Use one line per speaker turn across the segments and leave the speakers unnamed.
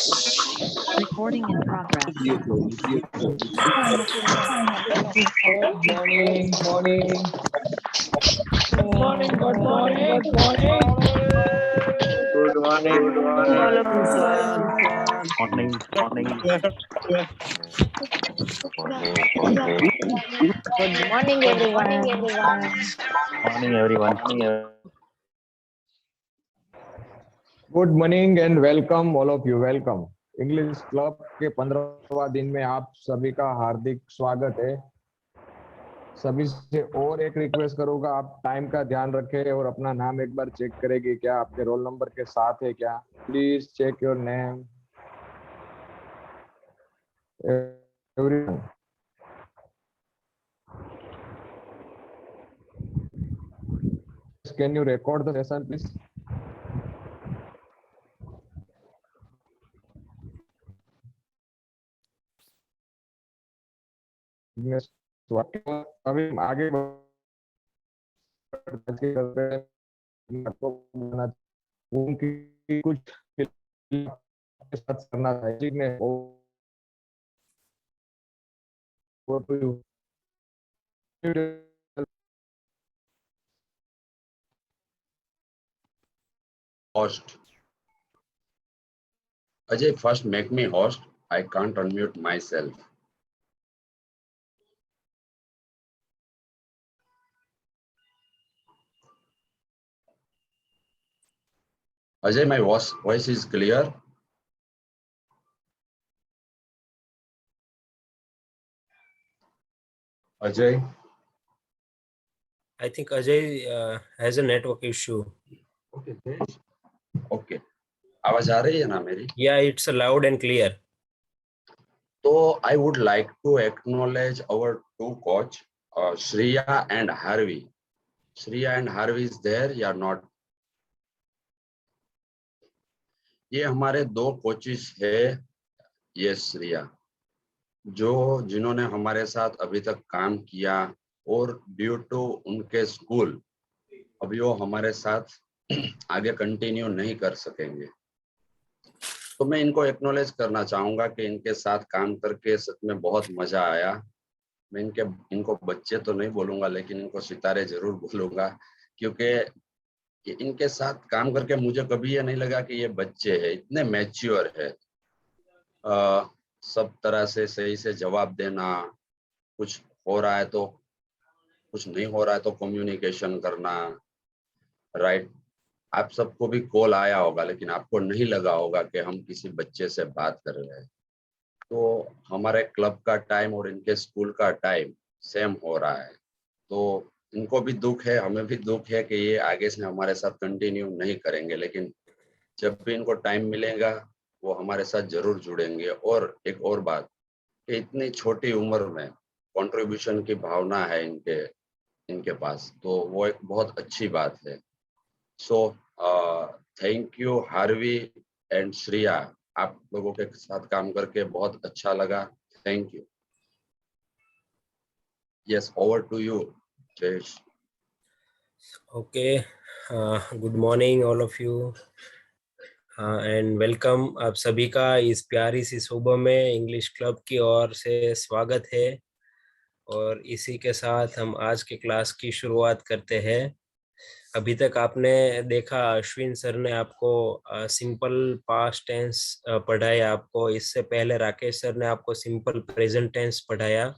Recording in progress.
Morning.
Good morning.
Good morning, everyone.
Morning, everyone.
Good morning and welcome all of you. Welcome English club के 15वां दिन में आप सभी का हार्दिक स्वागत है। सभी से और एक रिक्वेस्ट करूंगा, आप टाइम का ध्यान रखें और अपना नाम एक बार चेक करेंगे क्या आपके रोल नंबर के साथ है क्या। Please check your name everyone. Can you record the session please? अभी आगे उनकी कुछ के साथ करना चाहिए।
Host. Ajay, first make me host. I can't unmute myself. Ajay, my voice is clear. Ajay.
I think Ajay has a network issue.
Okay. आवाज आ रही है ना मेरी?
Yeah, it's loud and clear.
So I would like to acknowledge our two coach, Shreya and Harvey. Shreya and Harvey is there या not? ये हमारे दो coaches है। यस श्रेया, जिन्होंने हमारे साथ अभी तक काम किया और ड्यू टू उनके स्कूल अभी वो हमारे साथ आगे कंटिन्यू नहीं कर सकेंगे। तो मैं इनको एक्नॉलेज करना चाहूंगा कि इनके साथ काम करके सच में बहुत मजा आया। मैं इनको बच्चे तो नहीं बोलूंगा लेकिन इनको सितारे जरूर बोलूंगा, क्योंकि इनके साथ काम करके मुझे कभी ये नहीं लगा कि ये बच्चे हैं, इतने मैच्योर है। सब तरह से सही से जवाब देना, कुछ हो रहा है तो कुछ नहीं हो रहा है तो कम्युनिकेशन करना, राइट। आप सबको भी कॉल आया होगा लेकिन आपको नहीं लगा होगा कि हम किसी बच्चे से बात कर रहे हैं। तो हमारे क्लब का टाइम और इनके स्कूल का टाइम सेम हो रहा है, तो इनको भी दुख है, हमें भी दुख है कि ये आगे से हमारे साथ कंटिन्यू नहीं करेंगे, लेकिन जब भी इनको टाइम मिलेगा वो हमारे साथ जरूर जुड़ेंगे। और एक और बात कि इतनी छोटी उम्र में कंट्रीब्यूशन की भावना है इनके पास, तो वो एक बहुत अच्छी बात है। So thank you Harvey and Shreya, आप लोगों के साथ काम करके बहुत अच्छा लगा। Thank you. Yes, over to you Jayesh.
Okay. Good morning all of you. And welcome. आप सभी का इस प्यारी सी सुबह में इंग्लिश क्लब की ओर से स्वागत है। और इसी के साथ हम आज के क्लास की शुरुआत करते हैं। अभी तक आपने देखा अश्विन सर ने आपको सिंपल पास्ट टेंस पढ़ाया आपको। इससे पहले राकेश सर ने आपको सिंपल प्रेजेंट टेंस पढ़ाया।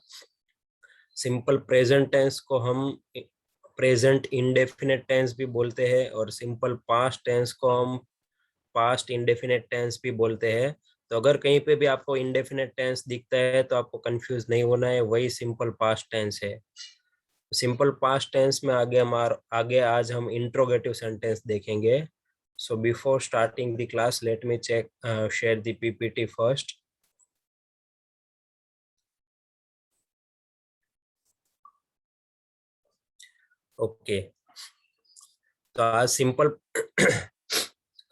सिंपल प्रेजेंट टेंस को हम प्रेजेंट इंडेफिनिट टेंस भी बोलते हैं और सिंपल पास्ट टेंस को हम पास्ट इंडेफिनिट टेंस भी बोलते हैं। तो अगर कहीं पे भी आपको इंडेफिनिट टेंस दिखता है तो आपको कंफ्यूज नहीं होना है, वही सिंपल पास्ट टेंस है। सिंपल पास्ट टेंस में आगे आज हम इंट्रोगेटिव सेंटेंस देखेंगे। So before starting the class let me check share the PPT first. Okay, तो आज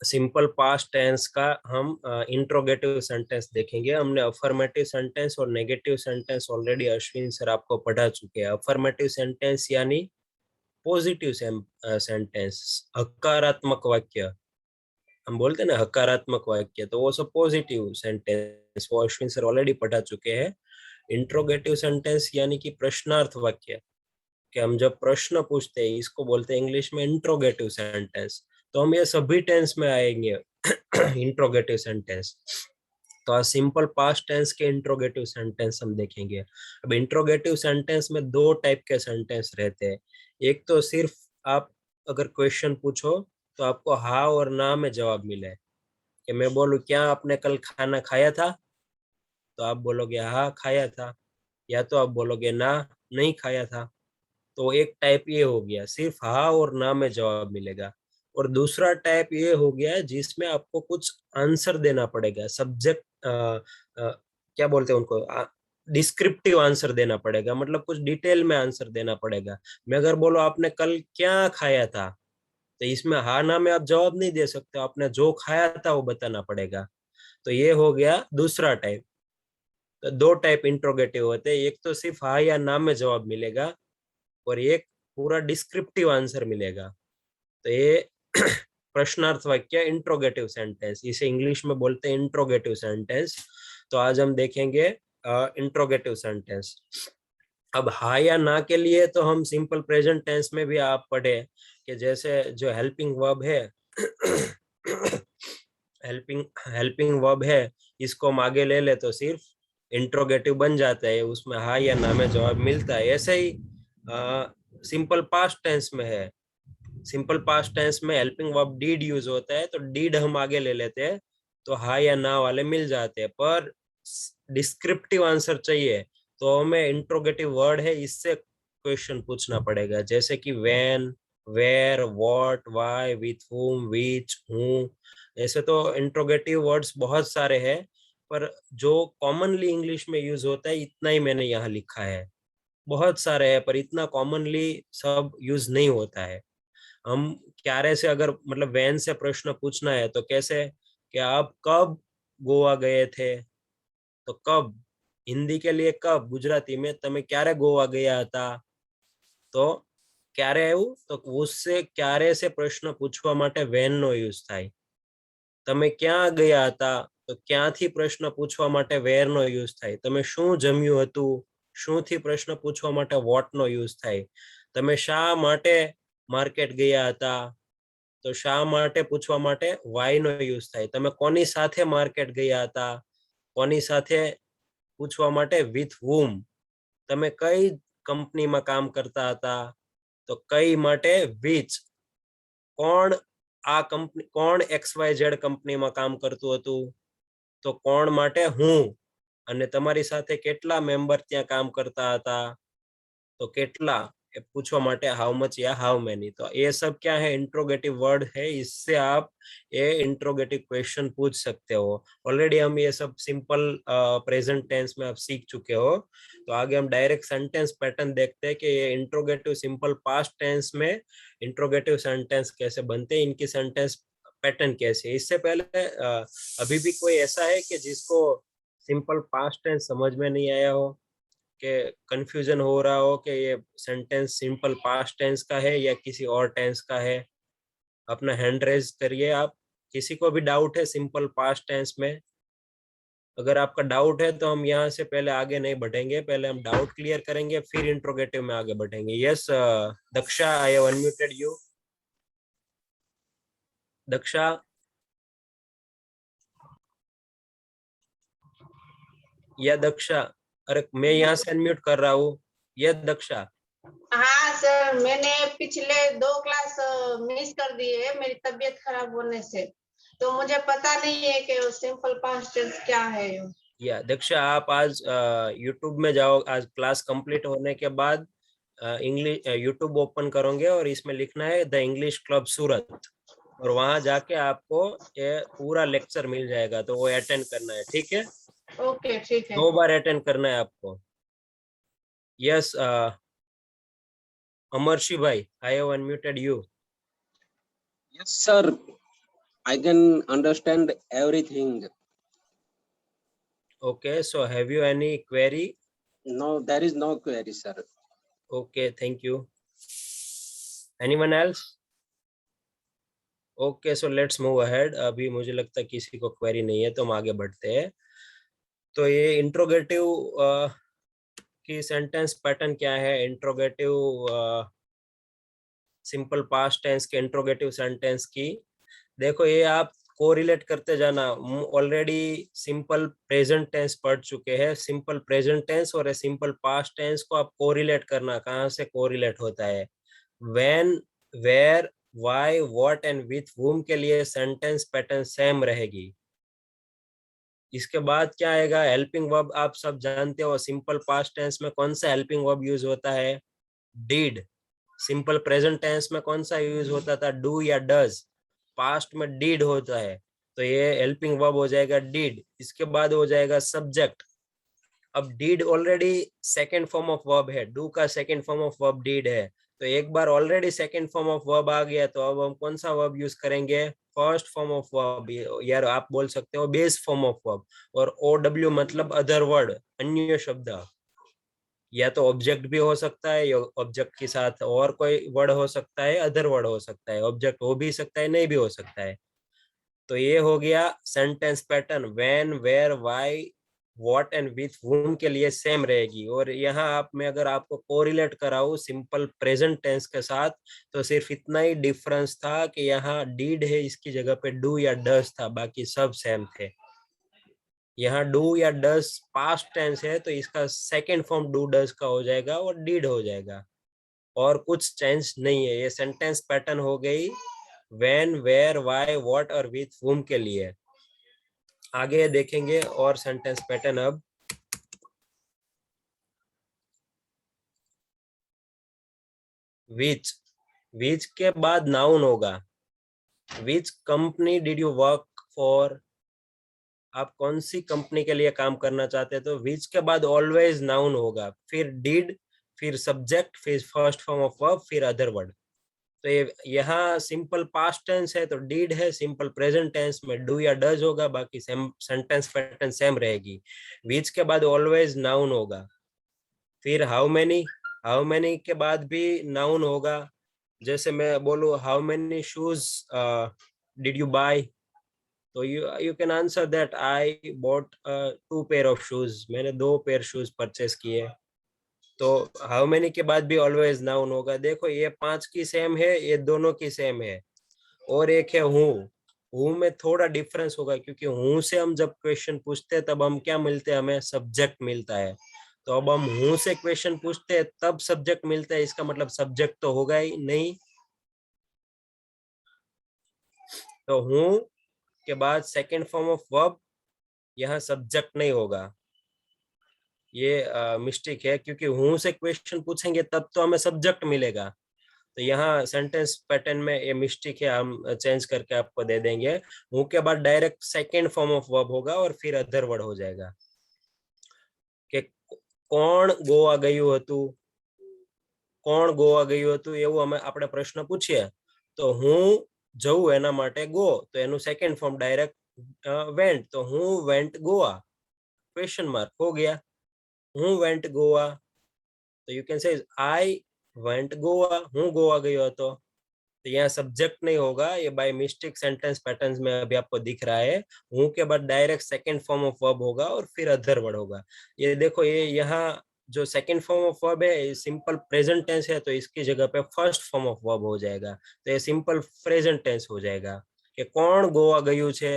सिंपल पास्ट टेंस का हम इंट्रोगेटिव सेंटेंस देखेंगे। हमने अफर्मेटिव सेंटेंस और negative sentence already Ashwin sir आपको पढ़ा चुके हैं। अफर्मेटिव सेंटेंस यानी पॉजिटिव सेंटेंस, हकारात्मक वाक्य। हम बोलते हैं ना हकारात्मक वाक्य, तो वो सब पॉजिटिव सेंटेंस, वो अश्विन सर ऑलरेडी पढ़ा चुके हैं। इंट्रोगेटिव सेंटेंस यानी कि प्रश्नार्थ वाक्य, कि हम जब प्रश्न पूछते हैं इसको बोलते हैं इंग्लिश में इंट्रोगेटिव सेंटेंस। तो हम ये सभी टेंस में आएंगे इंट्रोगेटिव सेंटेंस। तो आज सिंपल पास्ट टेंस के इंट्रोगेटिव सेंटेंस हम देखेंगे। अब इंट्रोगेटिव सेंटेंस में दो टाइप के सेंटेंस रहते हैं। एक तो सिर्फ आप अगर क्वेश्चन पूछो तो आपको हाँ और ना में जवाब मिले, कि मैं बोलूं क्या आपने कल खाना खाया था, तो आप बोलोगे हाँ खाया था, या तो आप बोलोगे ना नहीं खाया था। तो एक टाइप ये हो गया, सिर्फ हाँ और ना में जवाब मिलेगा। और दूसरा टाइप ये हो गया जिसमें आपको कुछ आंसर देना पड़ेगा, सब्जेक्ट क्या बोलते हैं उनको, डिस्क्रिप्टिव आंसर देना पड़ेगा, मतलब कुछ डिटेल में आंसर देना पड़ेगा। मैं अगर बोलो आपने कल क्या खाया था, तो इसमें हाँ ना में आप जवाब नहीं दे सकते, आपने जो खाया था वो बताना पड़ेगा। तो ये हो गया दूसरा टाइप। तो दो टाइप इंट्रोगेटिव होते हैं, एक तो सिर्फ हाँ या ना में जवाब मिलेगा, और एक पूरा डिस्क्रिप्टिव आंसर मिलेगा। तो ये प्रश्नार्थ वाक्य इंट्रोगेटिव सेंटेंस, इसे इंग्लिश में बोलते हैं इंट्रोगेटिव सेंटेंस। तो आज हम देखेंगे इंट्रोगेटिव सेंटेंस। अब हाँ या ना के लिए तो हम सिंपल प्रेजेंट टेंस में भी आप पढ़े कि जैसे जो हेल्पिंग वर्ब है हेल्पिंग वर्ब है, इसको हम आगे ले ले तो सिर्फ इंट्रोगेटिव बन जाता है, उसमें हाँ या ना में जवाब मिलता है। ऐसे ही सिंपल पास्ट टेंस में है, सिंपल पास्ट टेंस में हेल्पिंग वर्ब डीड यूज होता है, तो डीड हम आगे ले लेते हैं तो हाँ या ना वाले मिल जाते हैं। पर डिस्क्रिप्टिव आंसर चाहिए तो हमें इंट्रोगेटिव वर्ड है इससे क्वेश्चन पूछना पड़ेगा, जैसे कि when, where, what, why, with whom, which, who। ऐसे तो इंट्रोगेटिव वर्ड्स बहुत सारे हैं, पर जो कॉमनली इंग्लिश में यूज होता है इतना ही मैंने यहाँ लिखा है। बहुत सारे हैं पर इतना कॉमनली सब यूज नहीं होता है। हम क्यारे से अगर मतलब वैन से प्रश्न पूछना है तो कैसे, कि आप कब गोवा गए थे, तो कब हिंदी के लिए कब, गुजराती में તમે ક્યારે गोवा गया था, તો ક્યારે આવ્યું, તો उससे ક્યારે से प्रश्न पूछवा માટે વેન નો યુઝ થાય। તમે ક્યાં ગયા હતા, તો ક્યાંથી પ્રશ્ન પૂછવા માટે વેર નો યુઝ થાય। તમે શું જમ્યું હતું, શું થી પ્રશ્ન પૂછવા માટે વોટ નો યુઝ થાય। તમે શા માટે માર્કેટ ગયા હતા, તો શા માટે પૂછવા માટે વાય નો યુઝ થાય। તમે કોની સાથે માર્કેટ ગયા હતા, કોની સાથે પૂછવા માટે વિથ whom। તમે કઈ કંપનીમાં કામ કરતા હતા, તો કઈ માટે વિચ। કોણ આ કંપની, કોણ XYZ કંપનીમાં કામ કરતું હતું, તો કોણ માટે હું। અને તમારી સાથે કેટલા મેમ્બર ત્યાં કામ કરતા હતા, तो केटला पूछवा माटे हाउ मच या हाउ मेनी। तो ये सब क्या है, इंट्रोगेटिव वर्ड है, इससे आप ये इंट्रोगेटिव क्वेश्चन पूछ सकते हो। ऑलरेडी हम ये सब सिंपल प्रेजेंट टेंस में आप सीख चुके हो। तो आगे हम डायरेक्ट सेंटेंस पैटर्न देखते हैं कि ये इंट्रोगेटिव सिंपल पास्ट टेंस में इंट्रोगेटिव सेंटेंस कैसे बनते हैं, इनकी सेंटेंस पैटर्न कैसे है। इससे पहले अभी भी कोई ऐसा है कि जिसको सिंपल पास्ट टेंस समझ में नहीं आया हो, कि कंफ्यूजन हो रहा हो कि ये सेंटेंस सिंपल पास्ट टेंस का है या किसी और टेंस का है। अपना हैंड रेज करिए आप, किसी को भी डाउट है सिंपल पास्ट टेंस में। अगर आपका डाउट है तो हम यहाँ से पहले आगे नहीं बढ़ेंगे, पहले हम डाउट क्लियर करेंगे फिर इंट्रोगेटिव में आगे बढ़ेंगे। Yes Daksha, I have unmuted you. Daksha, या दक्षा, अरे मैं यहाँ से अनम्यूट कर रहा हूँ। ये दक्षा,
हाँ सर, मैंने पिछले 2 क्लास मिस कर दिए है मेरी तबीयत खराब होने से, तो मुझे पता नहीं है कि सिंपल पास्ट टेंस क्या है।
या दक्षा आप आज यूट्यूब में जाओ, आज क्लास कंप्लीट होने के बाद इंग्लिश यूट्यूब ओपन करोगे और इसमें लिखना है द इंग्लिश क्लब सूरत, और वहां जाके आपको ये पूरा लेक्चर मिल जाएगा, तो वो अटेंड करना है, ठीक है।
ओके ठीक है।
2 बार अटेंड करना है आपको। यस अमरशी भाई, आई have unmuted you.
Yes, sir. I can understand everything.
Okay, so have you any query?
No, there is no query, sir.
Okay, thank you. Anyone else? Okay, so let's move ahead. अभी मुझे लगता है किसी को query नहीं है तो हम आगे बढ़ते हैं। तो ये इंट्रोगेटिव की सेंटेंस पैटर्न क्या है? इंट्रोगेटिव सिंपल पास्ट टेंस के इंट्रोगेटिव सेंटेंस की देखो, ये आप कोरिलेट करते जाना। ऑलरेडी सिंपल प्रेजेंट टेंस पढ़ चुके हैं। सिंपल प्रेजेंट टेंस और सिंपल पास्ट टेंस को आप कोरिलेट करना। कहाँ से कोरिलेट होता है? When, where, why, what and with whom के लिए सेंटेंस पैटर्न सेम रहेगी। इसके बाद क्या आएगा? Helping verb. आप सब जानते हो सिंपल पास्ट टेंस में कौन सा हेल्पिंग वर्ब यूज होता है? डिड। सिंपल प्रेजेंट टेंस में कौन सा यूज होता था? डू या डज। पास्ट में डिड होता है, तो ये हेल्पिंग वर्ब हो जाएगा डिड। इसके बाद हो जाएगा सब्जेक्ट। अब did already second form of verb है, डू का second form of verb did है, तो एक बार already second form of verb आ गया, तो अब हम कौन सा वर्ब यूज करेंगे? फर्स्ट फॉर्म ऑफ वर्ब, यार आप बोल सकते हो बेस फॉर्म ऑफ वर्ब। और OW मतलब अदर वर्ड, अन्य शब्द। या तो ऑब्जेक्ट भी हो सकता है, या ऑब्जेक्ट के साथ और कोई वर्ड हो सकता है, अदर वर्ड हो सकता है। ऑब्जेक्ट हो भी सकता है, नहीं भी हो सकता है। तो ये हो गया sentence pattern. When, where, why, what and with whom के लिए सेम रहेगी। और यहाँ आप, मैं अगर आपको कोरिलेट कराऊं सिंपल प्रेजेंट टेंस के साथ, तो सिर्फ इतना ही डिफरेंस था कि यहाँ डीड है, इसकी जगह पे डू या डज था, बाकी सब सेम थे। यहाँ डू या डज पास्ट टेंस है, तो इसका सेकंड फॉर्म डू डज का हो जाएगा और डीड हो जाएगा, और कुछ चेंज नहीं है। ये सेंटेंस पैटर्न हो गई व्हेन, वेयर, व्हाई, व्हाट और विथ whom के लिए। आगे देखेंगे और सेंटेंस पैटर्न। अब विच, विच के बाद नाउन होगा। Which company did you work for? आप कौन सी कंपनी के लिए काम करना चाहते हैं? तो विच के बाद ऑलवेज नाउन होगा, फिर डिड, फिर सब्जेक्ट, फिर फर्स्ट फॉर्म ऑफ वर्ब, फिर अदर वर्ड। तो ये यहाँ सिंपल पास्ट टेंस है तो डिड है, सिंपल प्रेजेंट टेंस में डू या डज होगा, बाकी सेंटेंस पैटर्न सेम रहेगी। विच के बाद ऑलवेज नाउन होगा। फिर हाउ मेनी, हाउ मेनी के बाद भी नाउन होगा। जैसे मैं बोलूं how many shoes did you buy, तो you can answer that I bought 2 pair of shoes. मैंने 2 पेयर शूज परचेस किए। तो हाउ मेनी के बाद भी ऑलवेज नाउन होगा। देखो ये 5 की सेम है, ये दोनों की सेम है। और एक है हूँ में थोड़ा डिफरेंस होगा, क्योंकि हूँ से हम जब क्वेश्चन पूछते हैं तब हम क्या मिलते हैं? हमें सब्जेक्ट मिलता है। तो अब हम हूँ से क्वेश्चन पूछते हैं तब सब्जेक्ट मिलता है, इसका मतलब सब्जेक्ट तो होगा ही नहीं। तो हूँ के बाद सेकंड फॉर्म ऑफ वर्ब, यहाँ सब्जेक्ट नहीं होगा। ये मिस्टेक है, क्योंकि हूँ से क्वेश्चन पूछेंगे तब तो हमें सब्जेक्ट मिलेगा। तो यहाँ सेंटेंस पैटर्न में ये मिस्टेक है, हम चेंज करके आपको दे देंगे। हूँ के बाद direct second form of verb होगा और फिर अदर वर्ड हो जाएगा। कि કોણ ગોવા ગયું હતું? કોણ ગોવા ગયું હતું એવું અમે આપણે પ્રશ્ન પૂછીએ તો હું જઉં એના માટે ગો, તો એનું સેકન્ડ ફોર્મ ડાયરેક્ટ વેન્ટ, તો હું વેન્ટ ગોવા, ક્વેશ્ચન માર્ક हो गया। હું વેન્ટ ગોવા, तो you can say I went Goa, हूँ गोवा गयो હતો। तो यहाँ सब्जेक्ट नहीं होगा, ये बाय मिस्टेक सेंटेंस पैटर्न्स में अभी आपको दिख रहा है। हूँ के बाद direct second form of verb होगा और फिर अदर वर्ड होगा। ये देखो, ये यहाँ जो सेकंड फॉर्म ऑफ वर्ब है सिंपल प्रेजेंट टेंस है, तो इसकी जगह पे फर्स्ट फॉर्म ऑफ वर्ब हो जाएगा। तो ये सिंपल प्रेजेंट टेंस हो जाएगा कि કોણ ગોવા ગયું છે,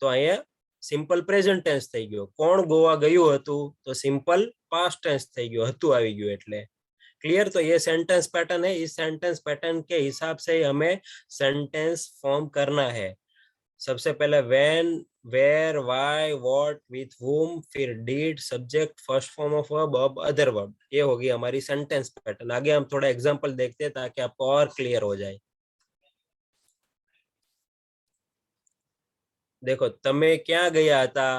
તો અહીંયા સિમ્પલ પ્રેઝન્ટ ટેન્સ થઈ ગયો। કોણ ગોવા ગયું હતું, તો સિમ્પલ પાસ્ટ ટેન્સ થઈ ગયો, હતું આવી ગયું એટલે। क्लियर? तो ये सेंटेंस पैटर्न है। इस सेंटेंस पैटर्न के हिसाब से हमें सेंटेंस फॉर्म करना है। सबसे पहले when, where, why, what, with whom, फिर did, subject, first form of verb, अब अदर वर्ब। ये होगी हमारी सेंटेंस पैटर्न। आगे हम थोड़ा एग्जांपल देखते हैं ताकि आपको और क्लियर हो जाए। देखो, तमे क्या गया था?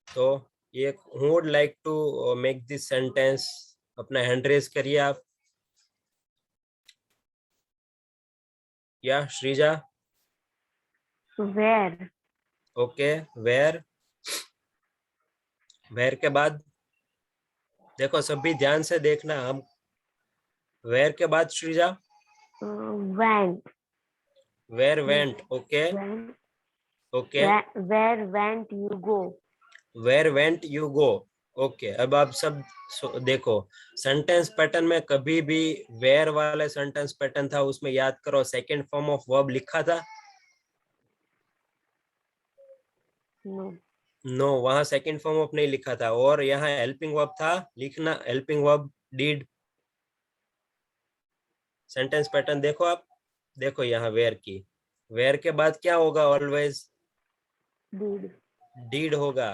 तो ये who would like to make this sentence? अपना हैंड रेज करिए आप, या Shreeja?
Where?
Okay, where, where के बाद देखो सभी ध्यान से देखना, हम वेयर के बाद Sreeja
Went.
Where went? Okay.
Went.
Okay.
Where went you go?
Where went you go? Okay. अब आप सब देखो सेंटेंस पैटर्न में कभी भी वेयर वाले सेंटेंस पैटर्न था उसमें याद करो सेकंड फॉर्म ऑफ वर्ब लिखा था?
No.
नो वहां सेकंड फॉर्म ऑफ नहीं लिखा था और यहाँ हेल्पिंग वर्ब था लिखना helping verb did sentence pattern देखो आप देखो यहाँ वेयर की वेयर के बाद क्या होगा ऑलवेज
Did.
डीड होगा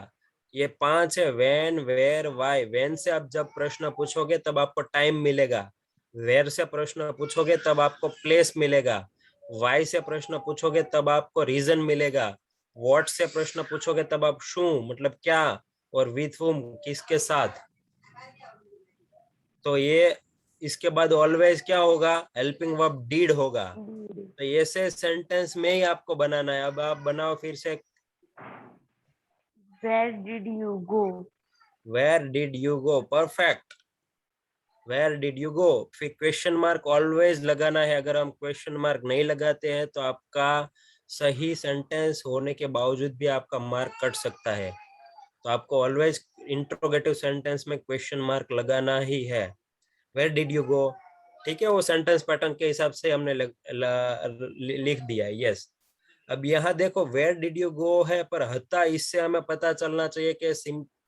ये 5 है व्हेन वेयर व्हाई व्हेन से आप जब प्रश्न पूछोगे तब आपको टाइम मिलेगा वेयर से प्रश्न पूछोगे तब आपको प्लेस मिलेगा व्हाई से प्रश्न पूछोगे तब आपको रीजन मिलेगा व्हाट से प्रश्न पूछोगे तब आप शू मतलब क्या और विथ whom किसके साथ तो ये इसके बाद ऑलवेज क्या होगा हेल्पिंग वर्ब डीड होगा
Did.
तो ये से सेंटेंस में ही आपको बनाना है अब आप बनाओ फिर से
Where did you go?
Where did you go perfect where did you go फिर क्वेश्चन मार्क ऑलवेज लगाना है अगर हम क्वेश्चन मार्क नहीं लगाते हैं तो आपका सही सेंटेंस होने के बावजूद भी आपका मार्क कट सकता है तो आपको ऑलवेज इंट्रोगेटिव सेंटेंस में क्वेश्चन मार्क लगाना ही है वेयर डिड यू गो ठीक है वो सेंटेंस पैटर्न के हिसाब से हमने लिख दिया है यस अब यहाँ देखो वेयर डिड यू गो है पर हता इससे हमें पता चलना चाहिए कि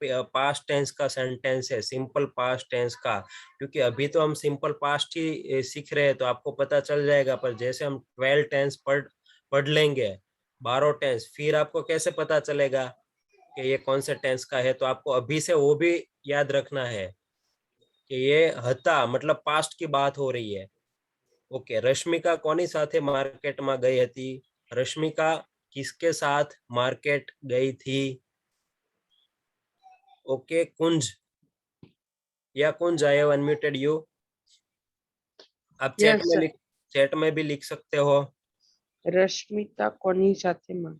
पास्ट टेंस का सेंटेंस है सिंपल पास्ट टेंस का क्योंकि अभी तो हम सिंपल पास्ट ही सीख रहे हैं तो आपको पता चल जाएगा पर जैसे हम 12 टेंस पढ़ लेंगे 12 टेंस फिर आपको कैसे पता चलेगा कि ये कौन से टेंस का है तो आपको अभी से वो भी याद रखना है कि ये हता मतलब पास्ट की बात हो रही है ओके रश्मिका कोनी साथे मार्केट में गई थी रश्मिका किसके साथ मार्केट गई थी ओके कुंज या कुंज आई हैव अनम्यूटेड यू आप चैट में भी लिख सकते हो
रश्मिता कोनी साथे में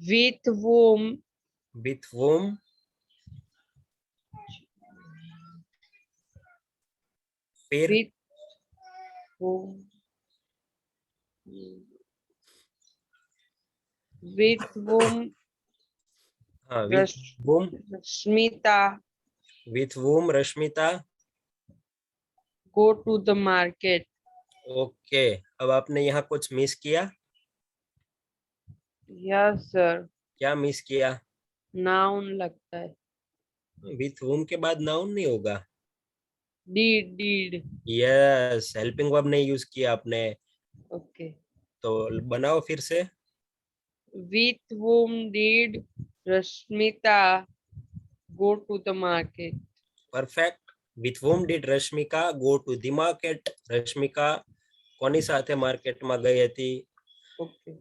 with whom
विथ वोम फिर
with whom with whom
हाँ with whom
Rashmita
with whom Rashmita
go to the market
okay अब आपने यहाँ कुछ मिस किया
yes sir
क्या मिस किया
noun लगता है
विथ वोम के बाद नाउन नहीं होगा
did
यस हेल्पिंग वर्ब नहीं यूज किया आपने
okay
तो बनाओ फिर से
with whom did Rashmita go to the market
perfect with whom did Rashmika go to the market Rashmika कोनी साथे मार्केट में गई थी
okay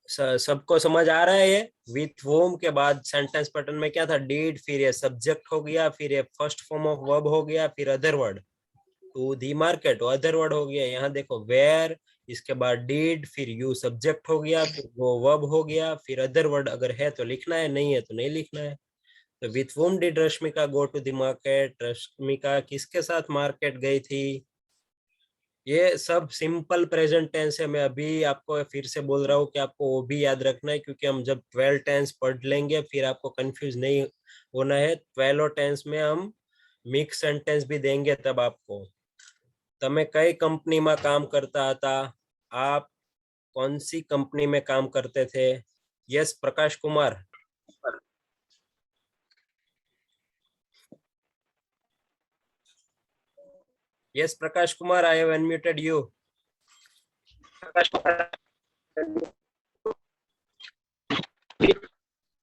सबको समझ आ रहा है ये विथ whom के बाद सेंटेंस पैटर्न में क्या था डीड फिर ये सब्जेक्ट हो गया फिर ये फर्स्ट फॉर्म ऑफ वर्ब हो गया फिर other word to the market other word हो गया यहाँ देखो वेयर इसके बाद डीड फिर यू सब्जेक्ट हो गया फिर वो वर्ब हो गया फिर अदर वर्ड अगर है तो लिखना है नहीं है तो नहीं लिखना है तो with whom did Rashmika go to the market Rashmika किसके साथ मार्केट गई थी ये सब सिंपल प्रेजेंट टेंस है मैं अभी आपको फिर से बोल रहा हूँ कि आपको वो भी याद रखना है क्योंकि हम जब 12 टेंस पढ़ लेंगे फिर आपको कंफ्यूज नहीं होना है 12 टेंस में हम मिक्स सेंटेंस भी देंगे तब आपको તમે કઈ કંપનીમાં કામ કરતા હતા आप कौन सी कंपनी में काम करते थे yes Prakash Kumar yes Prakash Kumar I have unmuted you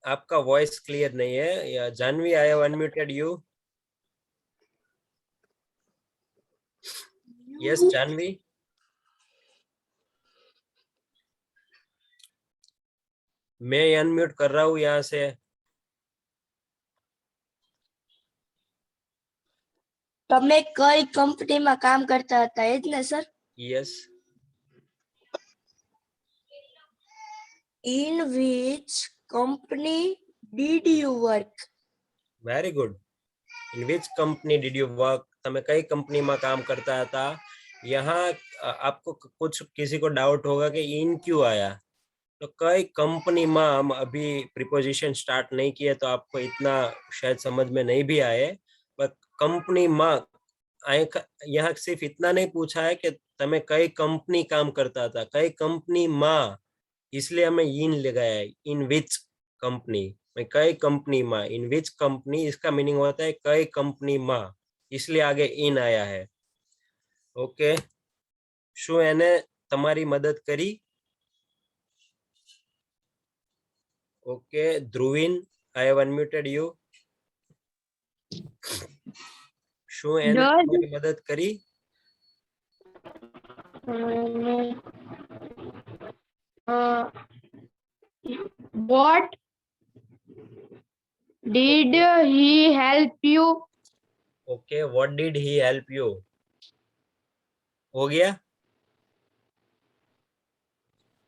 आपका वॉइस क्लियर नहीं है या Janvi I have unmuted you yes Janvi मैं अनम्यूट कर रहा हूँ यहाँ से
તમે કઈ કંપનીમાં કામ કરતા હતા એ જ ને sir
yes
in which company did you work
very good in which company did you work તમે કઈ કંપનીમાં કામ કરતા હતા यहाँ आपको कुछ किसी को डाउट होगा कि इन क्यों आया, तो कई कंपनी में हम अभी प्रीपोजिशन स्टार्ट नहीं किए तो आपको इतना शायद समझ में नहीं भी आए, पर कंपनी में यहाँ सिर्फ इतना नहीं पूछा है कि तमे कई कंपनी काम करता था, कई कंपनी में, इसलिए हमें इन लगाया है, इन विच कंपनी, कई कंपनी में, इन विच कंपनी, इसका मीनिंग होता है कई कंपनी में, इसलिए आगे इन आया है। ओके, શું એને તમારી મદદ કરી? Okay Dhruvin, I have unmuted you. શું એને તમારી મદદ કરી?
What did he help you?
Okay, what did he help you? हो गया?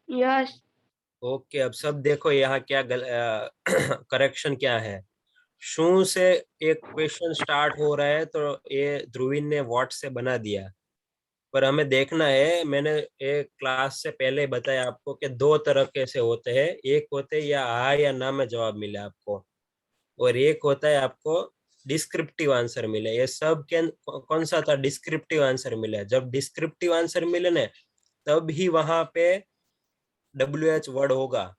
Yes.
ओके, अब सब देखो यहाँ क्या करेक्शन क्या है। शू से एक क्वेश्चन स्टार्ट हो रहा है तो ये ध्रुवीन ने व्हाट से बना दिया, पर हमें देखना है, मैंने एक क्लास से पहले बताया आपको कि दो तरह के से होते हैं, एक होते हैं या हाँ या ना में जवाब मिले आपको, और एक होता है आपको डिस्क्रिप्टिव आंसर मिले। ये सब के कौन सा था? डिस्क्रिप्टिव आंसर मिले। जब डिस्क्रिप्टिव आंसर मिले ना तब ही वहां पे WH वर्ड होगा।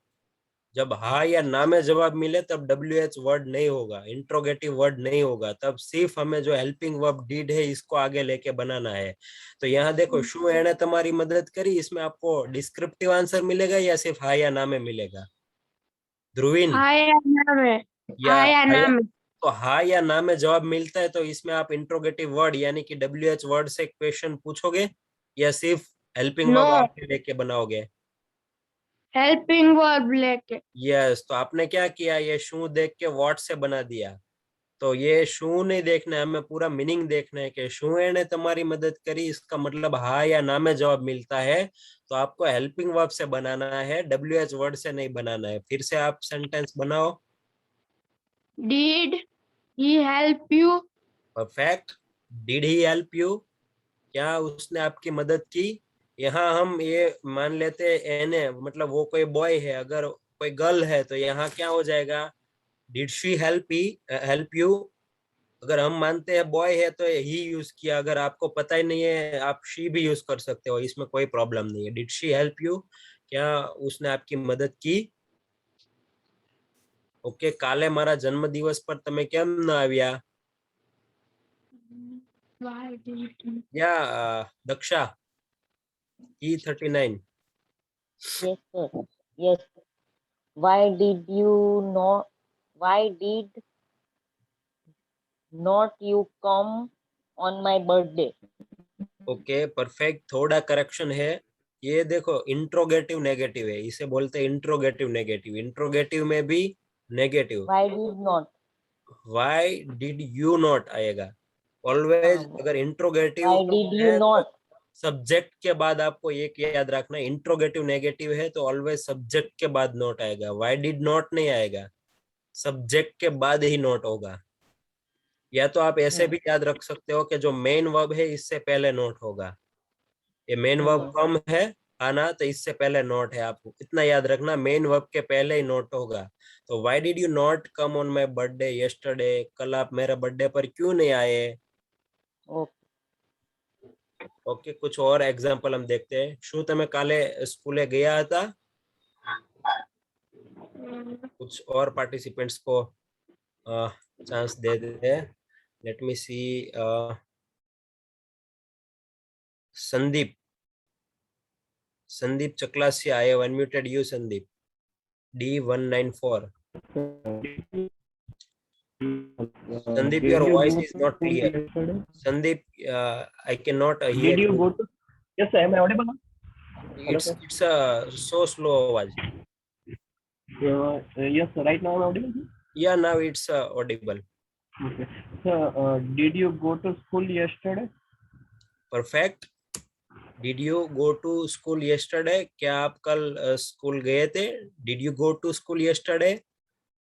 जब हाँ या ना में जवाब मिले तब WH वर्ड नहीं होगा, इंट्रोगेटिव वर्ड नहीं होगा, तब सिर्फ हमें जो हेल्पिंग वर्ब डीड है इसको आगे लेके बनाना है। तो यहाँ देखो, शू एने तुम्हारी मदद करी, इसमें आपको डिस्क्रिप्टिव आंसर मिलेगा या सिर्फ हाँ या ना में मिलेगा? ध्रुवीन,
हाँ या ना में? हाँ या ना में?
तो हाँ या ना में जवाब मिलता है तो इसमें आप इंट्रोगेटिव वर्ड यानी कि WH वर्ड से क्वेश्चन पूछोगे या सिर्फ हेल्पिंग वर्ब आगे लेके बनाओगे?
हेल्पिंग वर्ब लेके।
यस, तो आपने क्या किया, ये शू देख के व्हाट से बना दिया। तो ये शू नहीं देखना है, हमें पूरा मीनिंग देखना है कि शू ने तुम्हारी मदद करी, इसका मतलब हाँ या ना में जवाब मिलता है तो आपको हेल्पिंग वर्ब से बनाना है, WH वर्ड से नहीं बनाना है। फिर से आप सेंटेंस बनाओ।
Did he help you?
Perfect. Did he help you, क्या उसने आपकी मदद की? यहाँ हम ये मान लेते हैं एने, मतलब वो कोई बॉय है, अगर कोई गर्ल है तो यहाँ क्या हो जाएगा? Did she help you. अगर हम मानते हैं बॉय है तो ही यूज किया, अगर आपको पता ही नहीं है आप शी भी यूज कर सकते हो, इसमें कोई प्रॉब्लम नहीं है। डिड शी हेल्प यू, क्या उसने आपकी मदद की? ओके, काले मारा जन्म दिवस पर तमे केम ना આવ્યા? या Daksha E39?
Yes, sir. Yes. Why did not you come on my birthday?
Okay, perfect. थोड़ा करेक्शन है, ये देखो इंट्रोगेटिव नेगेटिव है, इसे बोलते हैं इंट्रोगेटिव नेगेटिव। इंट्रोगेटिव में भी negative.
Why did not?
Why did you not आएगा ऑलवेज। अगर interrogative
Why did you not?
Subject के बाद आपको एक याद रखना, इंट्रोगेटिव नेगेटिव है तो ऑलवेज सब्जेक्ट के बाद नोट आएगा, व्हाई डिड नॉट नहीं आएगा, सब्जेक्ट के बाद ही नोट होगा। या तो आप ऐसे भी याद रख सकते हो कि जो मेन वर्ब है इससे पहले नोट होगा, ये मेन वर्ब कम है आना तो इससे पहले नोट है, आपको इतना याद रखना, मेन वर्ब के पहले ही नोट होगा। तो why did you not come on my birthday yesterday, कल आप मेरे बर्थडे पर क्यों नहीं आए? ओके, कुछ और एग्जांपल हम देखते हैं। શું તમે કાલે સ્કૂલે ગયા હતા? कुछ और पार्टिसिपेंट्स को चांस दे देते हैं। Let me see. Sandeep Chaklasia, I have unmuted you. Sandeep D194। Sandeep, your voice is not clear. Sandeep, I cannot hear.
Did you go to? Yes, sir. Am I audible now?
It's so slow आवाज।
Yes, sir. Right now I'm audible.
Yeah, now it's audible.
Okay. Sir, did you go to school yesterday?
Perfect. Did you go to school yesterday? क्या आप कल school गए थे? Did you go to school yesterday?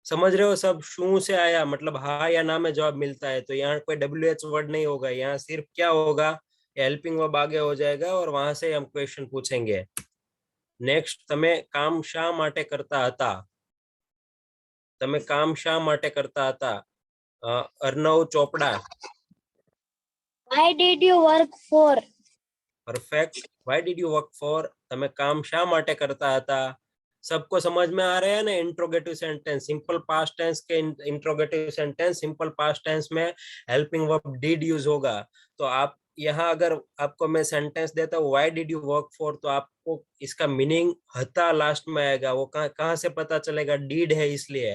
समझ रहे हो सब? शू से आया मतलब हाँ या ना में जवाब मिलता है, तो यहाँ कोई WH वर्ड नहीं होगा, यहाँ सिर्फ क्या होगा, हेल्पिंग वर्ब आगे हो जाएगा और वहां से हम क्वेश्चन पूछेंगे। नेक्स्ट, તમે કામ શા માટે કરતા હતા? તમે કામ શા માટે કરતા હતા? અર્ણવ ચોપડા.
Why did you work for?
Perfect. Why did you work for? તમે કામ શા માટે કરતા હતા? सबको समझ में आ रहा है ना? Interrogative sentence, simple past tense के interrogative sentence, simple past tense में हेल्पिंग वर्ब डिड यूज होगा। तो आप यहाँ अगर आपको मैं सेंटेंस देता हूँ why did you work for, तो आपको इसका मीनिंग हता लास्ट में आएगा। वो कहाँ से पता चलेगा? डीड है इसलिए।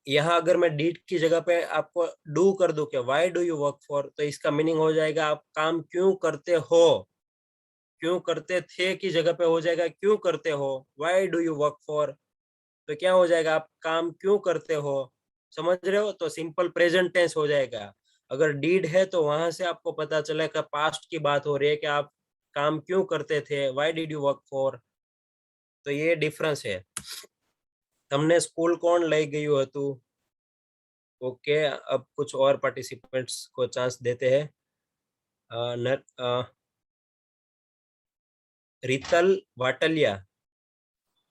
यहाँ अगर मैं डीड की जगह पे आपको डू कर दूं, क्या why do you work for, तो इसका मीनिंग हो जाएगा आप काम क्यों करते हो। क्यों करते थे की जगह पे हो जाएगा क्यों करते हो। Why do you work for, तो क्या हो जाएगा? आप काम क्यों करते हो। समझ रहे हो? तो सिंपल प्रेजेंट टेंस हो जाएगा। अगर डीड है तो वहां से आपको पता चलेगा पास्ट की बात हो रही है कि आप काम क्यों करते थे। Why did you work for. तो ये डिफरेंस है। તમને स्कूल कौन લઈ ગયું હતું? ओके, अब कुछ और पार्टिसिपेंट्स को चांस देते हैं। Rital Vatliya,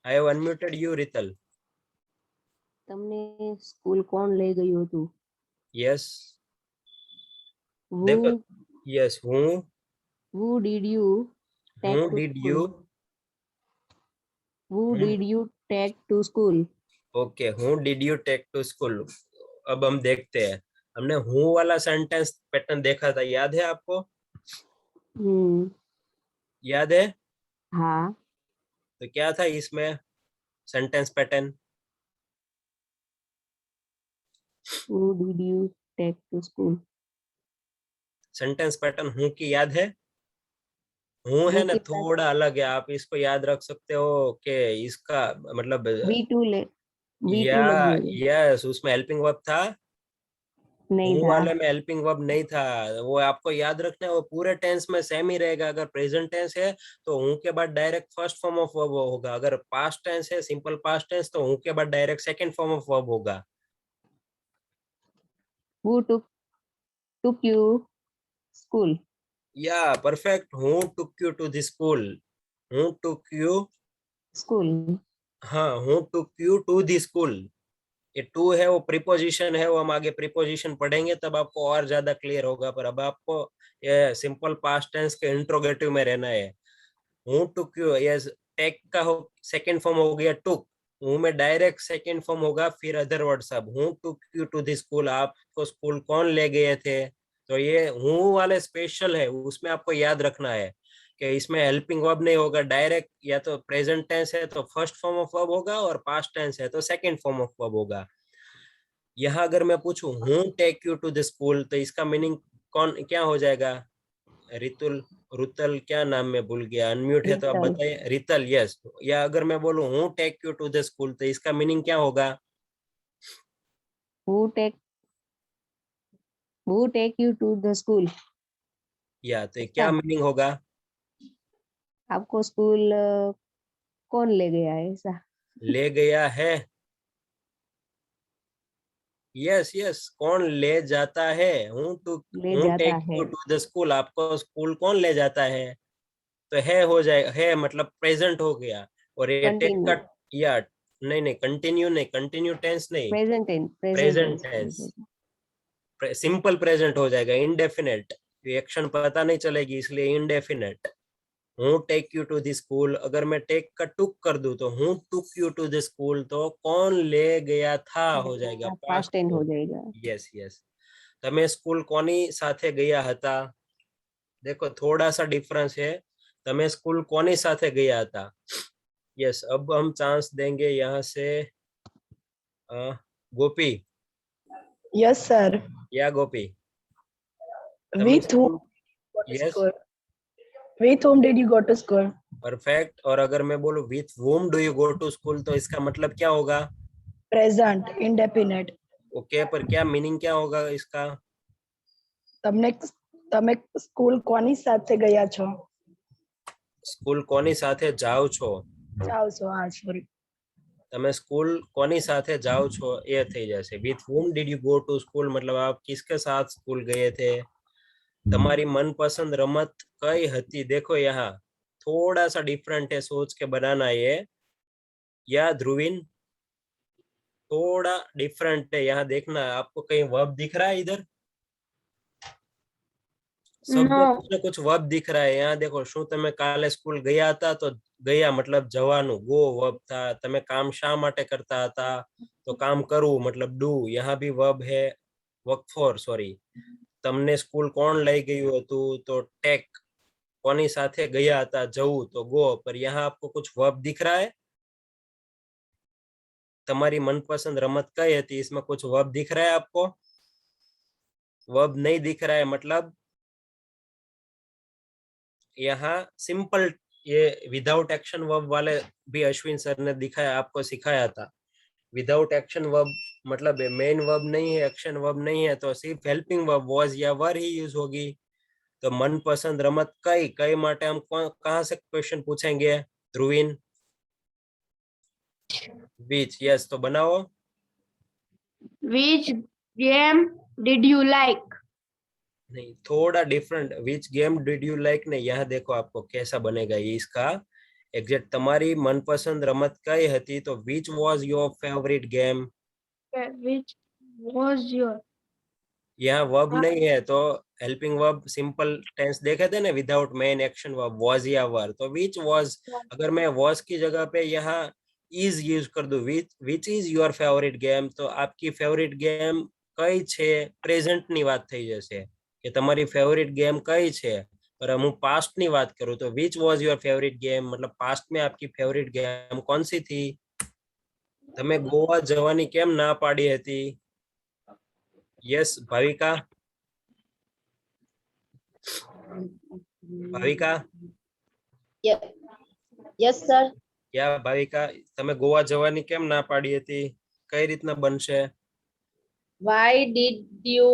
I have unmuted you Rital.
તમને સ્કૂલ કોણ લઈ ગયું હતું?
यस,
Who
देखो, yes, who
who did you take to
did
school?
You,
Who did you take to school?
Okay, who did you take to school. अब हम देखते हैं, हमने हूँ वाला सेंटेंस पैटर्न देखा था, याद है आपको? याद है?
हाँ।
तो क्या था इसमें sentence pattern?
Who did you take to school?
Sentence pattern हूँ की याद है? हूँ है ना, थोड़ा अलग है। आप इसको याद रख सकते हो कि इसका मतलब
V2 ले V2
या
लग गई।
यस, उसमें हेल्पिंग वर्ब था।
नहीं
हूँ
था।
वाले में हेल्पिंग वर्ब नहीं था। वो आपको याद रखना है, वो पूरे टेंस में सेम ही रहेगा। अगर प्रेजेंट टेंस है तो हूँ के बाद direct first form of verb होगा। अगर पास्ट टेंस है, सिंपल पास्ट टेंस, तो हूँ के बाद direct second form of verb होगा।
Who took you school?
या perfect, who took you to the school. Who took you
School.
हाँ, who took you to the school. ये to है वो preposition है, वो हम आगे प्रीपोजिशन पढ़ेंगे तब आपको और ज्यादा क्लियर होगा। पर अब आपको ये सिंपल पास्ट टेंस के इंट्रोगेटिव में रहना है। हूँ टुक यू, ये टेक का हो सेकंड फॉर्म हो गया टुक। हूँ में डायरेक्ट सेकंड फॉर्म होगा, फिर अदर वर्ड सब। Who took you to the school, आपको स्कूल कौन ले गए थे। तो ये हूँ वाले स्पेशल है, उसमें आपको याद रखना है कि इसमें हेल्पिंग वर्ब नहीं होगा। डायरेक्ट या तो प्रेजेंट टेंस है तो फर्स्ट फॉर्म ऑफ वर्ब होगा, और पास्ट टेंस है तो सेकंड फॉर्म ऑफ वर्ब होगा। यहाँ अगर मैं पूछूं who take you to the school, तो इसका मीनिंग कौन क्या हो जाएगा? रितुल, रुतल, क्या नाम में भूल गया, अनम्यूट है तो आप
रितल।
बताइए। रितल, यस। या अगर मैं बोलूं who take you to the school, तो इसका मीनिंग क्या होगा?
Who take you to the school?
या तो क्या मीनिंग होगा?
आपको स्कूल कौन ले गया है ऐसा?
ले गया है। यस यस, कौन ले जाता है। हूँ
ले जाता
टेक
है।
यू टू द स्कूल, आपको स्कूल कौन ले जाता है। तो है हो जाएगा, है मतलब प्रेजेंट हो गया। और ये टेक
Continue.
का या नहीं नहीं, कंटिन्यू नहीं, कंटिन्यू टेंस नहीं,
Present tense.
Present tense, simple present हो जाएगा। इनडेफिनेट, एक्शन पता नहीं चलेगी इसलिए indefinite. Who take you to the school, अगर मैं टेक का टुक कर दूं तो who took you to the school, तो कौन ले गया था हो जाएगा,
Past tense हो जाएगा।
Yes yes. તમે સ્કૂલ કોની સાથે ગયા હતા? देखो थोड़ा सा डिफरेंस है। તમે स्कूल कोनी साथे गया था। यस, अब हम चांस देंगे यहाँ से गोपी।
Yes sir.
या Gopi,
With whom?
Yes,
With whom did you go to school?
Perfect. और अगर मैं बोलूं with whom do you go to school, तो इसका मतलब क्या होगा?
Present, indefinite.
ओके, पर क्या मीनिंग क्या होगा इसका?
તમે સ્કૂલ કોની સાથે ગયા છો?
સ્કૂલ કોની સાથે જાઓ છો?
જાઓ છો, હા સોરી.
તમે સ્કૂલ કોની સાથે જાઓ છો એ થઈ જશે। With whom did you go to school, मतलब आप किसके साथ स्कूल गए थे। તમારી मनपसंद रमत कई हती? देखो यहाँ थोड़ा सा डिफरेंट है, सोच के बनाना ये। या ध्रुविन थोड़ा डिफरेंट है, यहाँ देखना। आपको कहीं वर्ब दिख रहा है इधर? सब में
No.
कुछ न कुछ वर्ब दिख रहा है। यहाँ देखो, શું તમે કાલે સ્કૂલ ગયા હતા? તો ગયા मतलब જવાનું, ગો વર્બ था। તમે काम શા માટે કરતા હતા? તો काम કરવું मतलब डू। यहाँ भी वर्ब है वर्क फॉर, सॉरी। તમને સ્કૂલ કોણ લઈ ગયું હતું? તો ટેક। કોની સાથે ગયા હતા? જવું, તો ગो। पर यहाँ आपको कुछ वर्ब दिख रहा है? તમારી मनपसंद रमत कई हती? इसमें कुछ वर्ब दिख रहा है आपको? वर्ब नहीं दिख रहा है मतलब यहाँ सिंपल ये विदाउट एक्शन वर्ब वाले भी अश्विन सर ने दिखाया, आपको सिखाया था। विदाउट एक्शन वर्ब मतलब मेन वर्ब नहीं है, एक्शन वर्ब नहीं है, तो सिर्फ हेल्पिंग वर्ब वॉज या वर ही यूज होगी। तो मनपसंद रमत कई, कई माटे हम कहाँ से क्वेश्चन पूछेंगे? ध्रुविन विच, यस, तो बनाओ।
Which game did you like?
नहीं, थोड़ा different. Which game did you like ने यहाँ देखो आपको कैसा बनेगा ये इसका एग्जैक्ट। तुम्हारी मनपसंद रमत कई हती? तो which was your favourite game?
Which was your?
यहाँ वर्ब नहीं है तो हेल्पिंग वर्ब सिंपल टेंस देखे थे ना, without main action verb was या वर। तो विच वॉज, अगर मैं वॉज की जगह पे यहाँ इज यूज कर दूं, which is your favourite game, तो आपकी फेवरेट गेम कई छे प्रेजेंट ની વાત થઈ જશે કે તમારી फेवरेट गेम कई છે। पर હું पास्ट ની વાત करूं तो which was your favourite game मतलब पास्ट में आपकी फेवरेट गेम कौन सी थी? તમે ગોવા જવાની કેમ ના પાડી હતી? Yes Bhavika, Bhavika
Yes, sir.
या भाविका તમે ગોવા જવાની કેમ ના પાડી હતી? કઈ રીતના બનશે?
Why didn't you?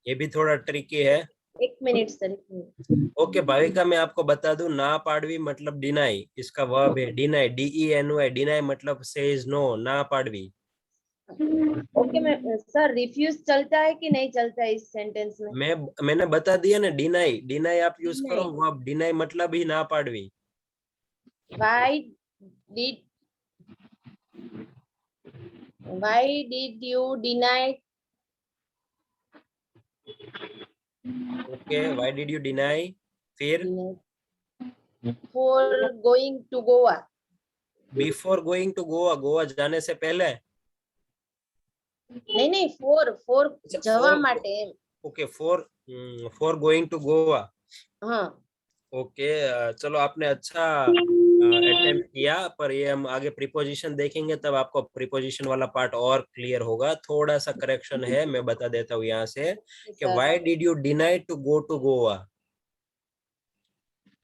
ये भी थोड़ा ट्रिकी है।
एक मिनट सर।
ओके भाविका, मैं आपको बता दूं, ना पाड़वी मतलब डिनाई, इसका वर्ब है डिनाई, DENY। डिनाई मतलब सेज नो, ना पाड़वी।
ओके सर, रिफ्यूज चलता है कि नहीं चलता है इस सेंटेंस में?
मैंने बता दिया ना, डिनाई। डिनाई आप यूज करो वर्ब, डिनाई मतलब ही ना पाड़वी।
Why did you deny?
Okay, why did you deny? फिर
For going to Goa.
Before going to Goa, Goa जाने से पहले?
नहीं, for जवा माटे।
Okay, for going to Goa.
हाँ।
ओके, चलो आपने अच्छा अटेम्प्ट किया, पर ये हम आगे प्रीपोजिशन देखेंगे तब आपको प्रीपोजिशन वाला पार्ट और क्लियर होगा। थोड़ा सा करेक्शन है, मैं बता देता हूँ यहाँ से कि why did you deny to go to Goa.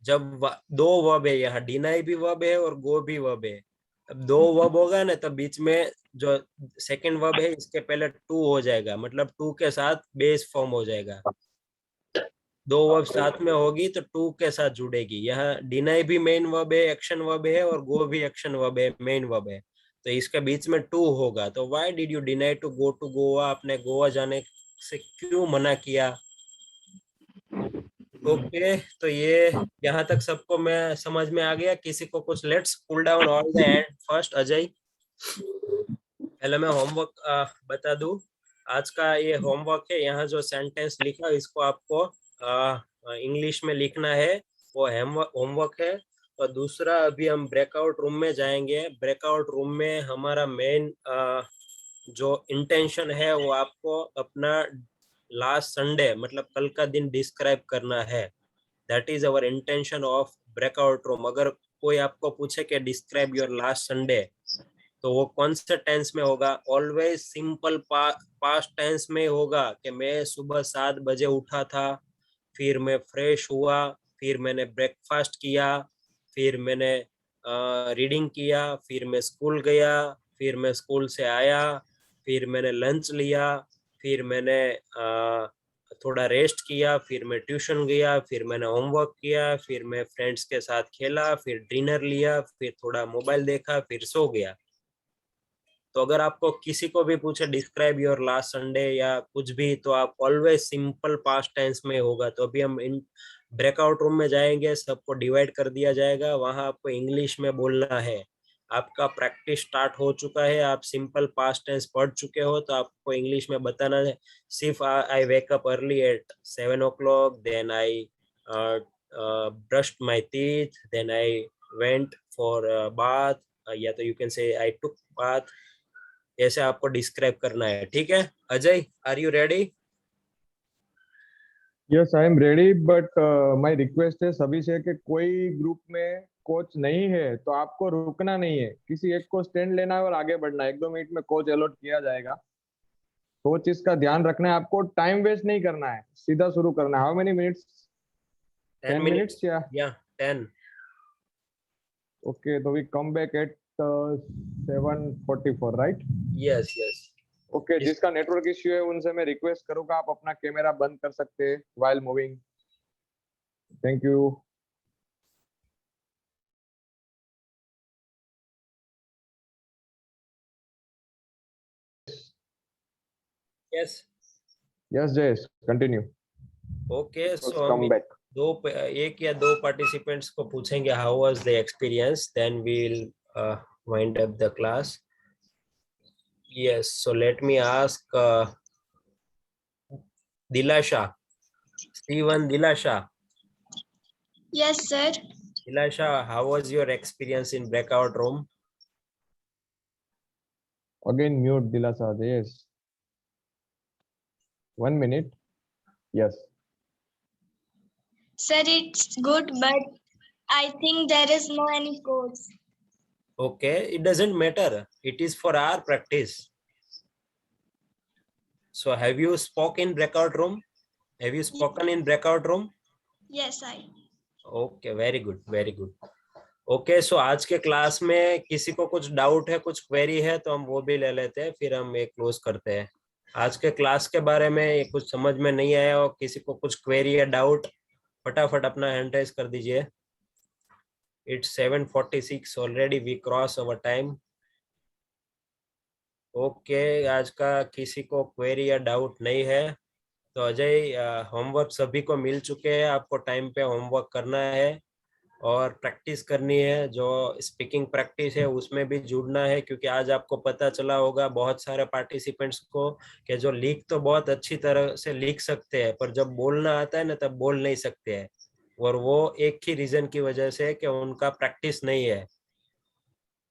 जब दो वर्ब है, यहाँ डिनाई भी वर्ब है और गो भी वर्ब है। अब दो वर्ब होगा ना, तो बीच में जो सेकंड वर्ब है इसके पहले टू हो जाएगा, मतलब टू के साथ बेस फॉर्म हो जाएगा। दो वर्ब साथ में होगी तो टू के साथ जुड़ेगी। यहाँ डिनाई भी मेन वर्ब है, एक्शन वर्ब है, और गो भी एक्शन वर्ब है, मेन वर्ब है, तो इसके बीच में टू होगा। तो why did you deny to go to Goa, आपने गोवा जाने से क्यों मना किया? ओके, तो ये यहाँ तक सबको मैं समझ में आ गया? किसी को कुछ? Let's cool down all the end. First Ajay, पहले मैं होमवर्क बता दूं। आज का ये होमवर्क है, यहाँ जो सेंटेंस लिखा इसको आपको इंग्लिश में लिखना है, वो होमवर्क है। और दूसरा, अभी हम ब्रेकआउट रूम में जाएंगे। ब्रेकआउट रूम में हमारा मेन जो इंटेंशन है वो आपको अपना लास्ट संडे मतलब कल का दिन डिस्क्राइब करना है। That is our intention of breakout room. अगर कोई आपको पूछे कि डिस्क्राइब योर लास्ट संडे, तो वो कौन से टेंस में होगा? ऑलवेज सिंपल पास्ट टेंस में होगा कि मैं सुबह 7 बजे उठा था, फिर मैं फ्रेश हुआ, फिर मैंने ब्रेकफास्ट किया, फिर मैंने रीडिंग किया, फिर मैं स्कूल गया, फिर मैं स्कूल से आया, फिर मैंने लंच लिया, फिर मैंने थोड़ा रेस्ट किया, फिर मैं ट्यूशन गया, फिर मैंने होमवर्क किया, फिर मैं फ्रेंड्स के साथ खेला, फिर डिनर लिया, फिर थोड़ा मोबाइल देखा, फिर सो गया। तो अगर आपको किसी को भी पूछे डिस्क्राइब योर लास्ट संडे या कुछ भी, तो आप ऑलवेज सिंपल पास्ट टेंस में होगा। तो अभी हम इन ब्रेकआउट रूम में जाएंगे, सबको डिवाइड कर दिया जाएगा, वहां आपको इंग्लिश में बोलना है। आपका प्रैक्टिस स्टार्ट हो चुका है, आप सिंपल पास्ट टेंस पढ़ चुके हो, तो आपको इंग्लिश में बताना है सिर्फ I wake up early at 7 o'clock, then I brushed my teeth, then I went for a bath, या तो you can say I took bath। ऐसे आपको डिस्क्राइब करना है, ठीक है? Ajay, are you ready?
Yes I am ready, but my request है सभी से कि कोई ग्रुप में कोच नहीं है तो आपको रुकना नहीं है, किसी एक को स्टैंड लेना है और आगे बढ़ना है। 1-2 मिनट में कोच अलॉट किया जाएगा। कोच इसका ध्यान रखना है, आपको टाइम वेस्ट नहीं करना है, सीधा शुरू करना है। How many minutes? 10 minutes? Yeah,
10.
Okay, so we come back at 7:44, right?
Yes.
Okay, जिसका नेटवर्क इश्यू है उनसे मैं रिक्वेस्ट करूंगा आप अपना कैमरा बंद कर सकते हैं while moving. Thank you.
Yes.
Yes, Jayesh, continue.
Okay,
Let's
so
come back.
एक या दो पार्टिसिपेंट्स को पूछेंगे how was the experience, then we will wind up the class. Yes, so let me ask Dilasha, Steven Dilasha.
Yes, sir.
Dilasha, how was your experience in breakout room?
Again, mute Dilasha. Yes. 1 minute. Yes.
Sir, it's good, but I think there is no any coach.
Okay, it doesn't matter. It is for our practice. So have you spoken in breakout room? Have you spoken in breakout room?
Yes, I.
Okay, very good, very good. Okay, so आज के class में किसी को कुछ doubt है, कुछ query है तो हम वो भी ले लेते हैं, फिर हम एक क्लोज करते हैं। आज के क्लास के बारे में कुछ समझ में नहीं आया और किसी को कुछ क्वेरी या डाउट, फटाफट अपना हैंड रेज कर दीजिए। It's 7:46 already, we cross our time. Okay, आज का किसी को क्वेरी या डाउट नहीं है तो अजय, होमवर्क सभी को मिल चुके हैं, आपको टाइम पे होमवर्क करना है और प्रैक्टिस करनी है। जो स्पीकिंग प्रैक्टिस है उसमें भी जुड़ना है, क्योंकि आज आपको पता चला होगा बहुत सारे पार्टिसिपेंट्स को कि जो लिख तो बहुत अच्छी तरह से लिख सकते हैं पर जब बोलना आता है ना तब बोल नहीं सकते हैं, और वो एक ही रीजन की वजह से कि उनका प्रैक्टिस नहीं है।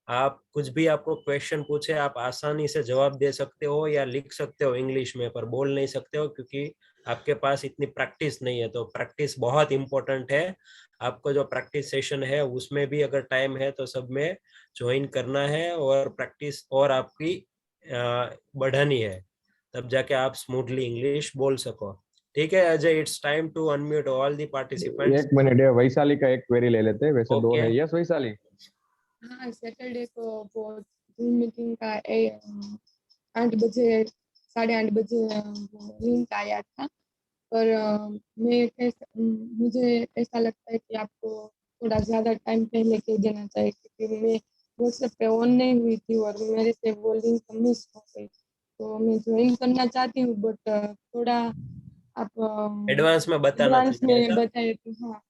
आप कुछ भी आपको क्वेश्चन पूछे आप आसानी से जवाब दे सकते हो या लिख सकते हो इंग्लिश में, पर बोल नहीं सकते हो क्योंकि आपके पास इतनी प्रैक्टिस नहीं है। तो प्रैक्टिस बहुत इंपॉर्टेंट है। आपको जो प्रैक्टिस सेशन है उसमें भी अगर टाइम है तो सब में ज्वाइन करना है और प्रैक्टिस और आपकी बढ़ानी है, तब जाके आप स्मूथली इंग्लिश बोल सको। ठीक है Ajay, it's time to unmute all the participants.
एक मिनट है, वैशाली का एक क्वेरी ले लेते हैं, वैसे दो है। यस वैशाली।
हाँ, सैटरडे को वो जूम मीटिंग का 8 बजे 8:30 बजे वो लिंक आया था, पर मुझे ऐसा लगता है कि आपको थोड़ा ज़्यादा टाइम पहले कह देना चाहिए, क्योंकि मैं व्हाट्सएप पे ऑन नहीं हुई थी और मेरे से वो लिंक मिस हो गई। तो मैं ज्वाइन करना चाहती हूँ, बट थोड़ा आप
एडवांस में
बताए तो हाँ।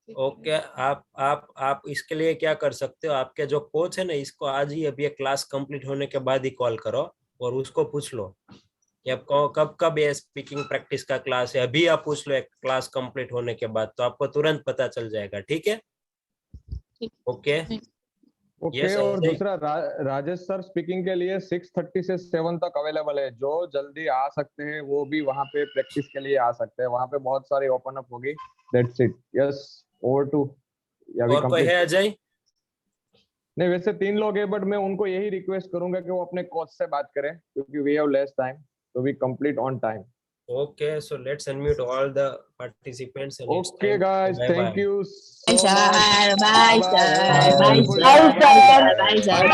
ओके, आप इसके लिए क्या कर सकते हो, आपके जो कोच है ना इसको आज ही अभी क्लास कंप्लीट होने के बाद ही कॉल करो और उसको पूछ लो कि आपको कब ये स्पीकिंग प्रैक्टिस का क्लास है। अभी आप पूछ लो एक क्लास कंप्लीट होने के बाद, तो आपको तुरंत पता चल जाएगा। ठीक है, ओके
ओके। और दूसरा राजेश सर स्पीकिंग के लिए 6:30 से 7 तक अवेलेबल है। जो जल्दी आ सकते हैं वो भी वहाँ पे प्रैक्टिस के लिए आ सकते हैं, वहाँ पे बहुत सारी ओपन अप होगी। That's it. Yes, over to.
और कोई है अजय?
नहीं, वैसे 3 लोग हैं, बट मैं उनको यही रिक्वेस्ट करूंगा कि वो अपने कोच से बात करें क्योंकि we have less time, so we complete on time.
Okay, so let's unmute all the participants and
okay guys, thank you
so
much.
Bye sir.
Bye
Bye
sir.
Bye sir.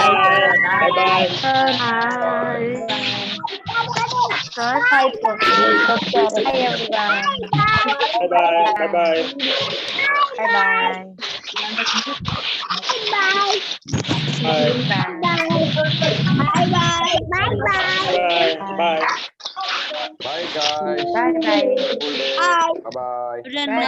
Bye everyone.
Bye bye.
Bye bye. Bye. Bye.
Bye bye. Bye bye.
Bye.
Bye guys.
Bye bye.
Good day.
Bye.
Bye bye.
Good night.